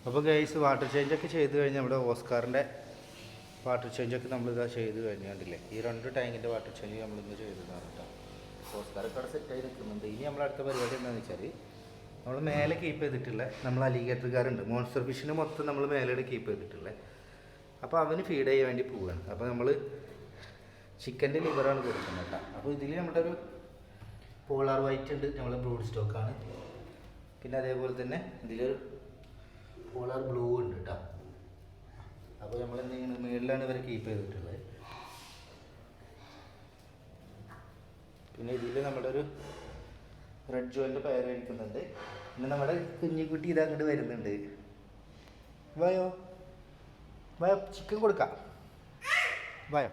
അപ്പോൾ guys water ചേഞ്ചൊക്കെ ചെയ്ത് കഴിഞ്ഞാൽ നമ്മുടെ ഓസ്കാറിൻ്റെ വാട്ടർ ചേഞ്ചൊക്കെ നമ്മളിതാ ചെയ്ത് കഴിഞ്ഞാണ്ടില്ലേ. ഈ 2 ടാങ്കിൻ്റെ വാട്ടർ ചേഞ്ച് നമ്മളിന്ന് ചെയ്തതാണ് കേട്ടോ. ഓസ്കാറൊക്കെ അവിടെ സെറ്റായി നിൽക്കുന്നുണ്ട്. ഇനി നമ്മൾ അടുത്ത പരിപാടി എന്താണെന്ന് വെച്ചാൽ നമ്മൾ മേലെ കീപ്പ് ചെയ്തിട്ടുള്ള നമ്മൾ അലിഗേറ്റർകാരുണ്ട്, മോൺസ്റ്റർ ഫിഷിന് മൊത്തം നമ്മൾ മേലെ കീപ്പ് ചെയ്തിട്ടുള്ളത്. അപ്പോൾ അവന് ഫീഡ് ചെയ്യാൻ വേണ്ടി പോവുകയാണ്. അപ്പോൾ നമ്മൾ ചിക്കൻ്റെ ലിവറാണ് കൊടുക്കുന്നത് കേട്ടോ. അപ്പോൾ ഇതിൽ നമ്മുടെ ഒരു പോളാർ വൈറ്റ് ഉണ്ട്, നമ്മളെ ബ്രൂഡ് സ്റ്റോക്കാണ്. പിന്നെ അതേപോലെ തന്നെ ഇതിലൊരു പോളാർ ബ്ലൂ ഉണ്ട് കേട്ടോ. അപ്പോൾ നമ്മൾ എന്ത് ചെയ്യുന്നത്, മുകളിലാണ് ഇവരെ കീപ്പ് ചെയ്തിട്ടുള്ളത്. പിന്നെ ഇതിൽ നമ്മുടെ ഒരു റെഡ് ജോയിൻ്റെ പയർ കഴിക്കുന്നുണ്ട്. പിന്നെ നമ്മുടെ കുഞ്ഞിക്കുട്ടി ഇതങ്ങോട്ട് വരുന്നുണ്ട്. വായോ വായോ, ചിക്കൻ കൊടുക്കാം, വായോ.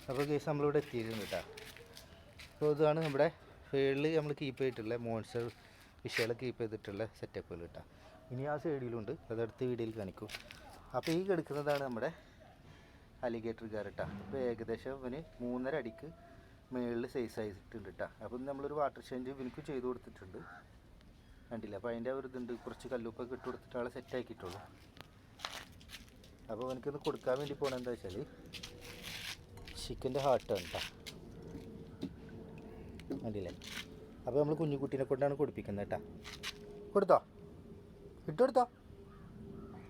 അപ്പോൾ കേസ് നമ്മളിവിടെ എത്തിയിരുന്നു കേട്ടോ. അപ്പോൾ ഇതാണ് നമ്മുടെ ഫീൽഡിൽ നമ്മൾ കീപ്പ് ചെയ്തിട്ടുള്ള മോൺസ്റ്റർ ഫിഷുകളെ കീപ്പ് ചെയ്തിട്ടുള്ള സെറ്റപ്പുകൾ കേട്ടോ. ഇനി ആ സൈഡിലുണ്ട്, അതടുത്ത വീഡിയോയിൽ കാണിക്കും. അപ്പോൾ ഈ കിടക്കുന്നതാണ് നമ്മുടെ അലിഗേറ്റർ കേട്ടോ. അപ്പോൾ ഏകദേശം ഇവന് 3.5 അടിക്ക് മുകളിൽ സൈസ് ആയിട്ടുണ്ട് കേട്ടോ. അപ്പം നമ്മളൊരു വാട്ടർ ചേഞ്ച് ഇവനിക്ക് ചെയ്ത് കൊടുത്തിട്ടുണ്ട്, കണ്ടില്ല. അപ്പോൾ അതിൻ്റെ ഒരു ഇതുണ്ട്, കുറച്ച് കല്ലുപ്പൊക്കെ ഇട്ട് കൊടുത്തിട്ട് ആളെ സെറ്റാക്കിയിട്ടുള്ളൂ. അപ്പോൾ എനിക്കൊന്ന് കൊടുക്കാൻ വേണ്ടി പോകണം എന്താ വെച്ചാൽ ചിക്കൻ്റെ ഹാർട്ടാണ് കേട്ടോ, കണ്ടില്ലേ. അപ്പോൾ നമ്മൾ കുഞ്ഞുകുട്ടീനെ കൊണ്ടാണ് കൊടുപ്പിക്കുന്നത് കേട്ടോ. കൊടുത്തോ, ഇട്ടുകൊടുത്തോ,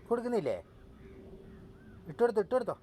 കൊടുക്കുന്നില്ലേ, ഇട്ടുകൊടുത്തോ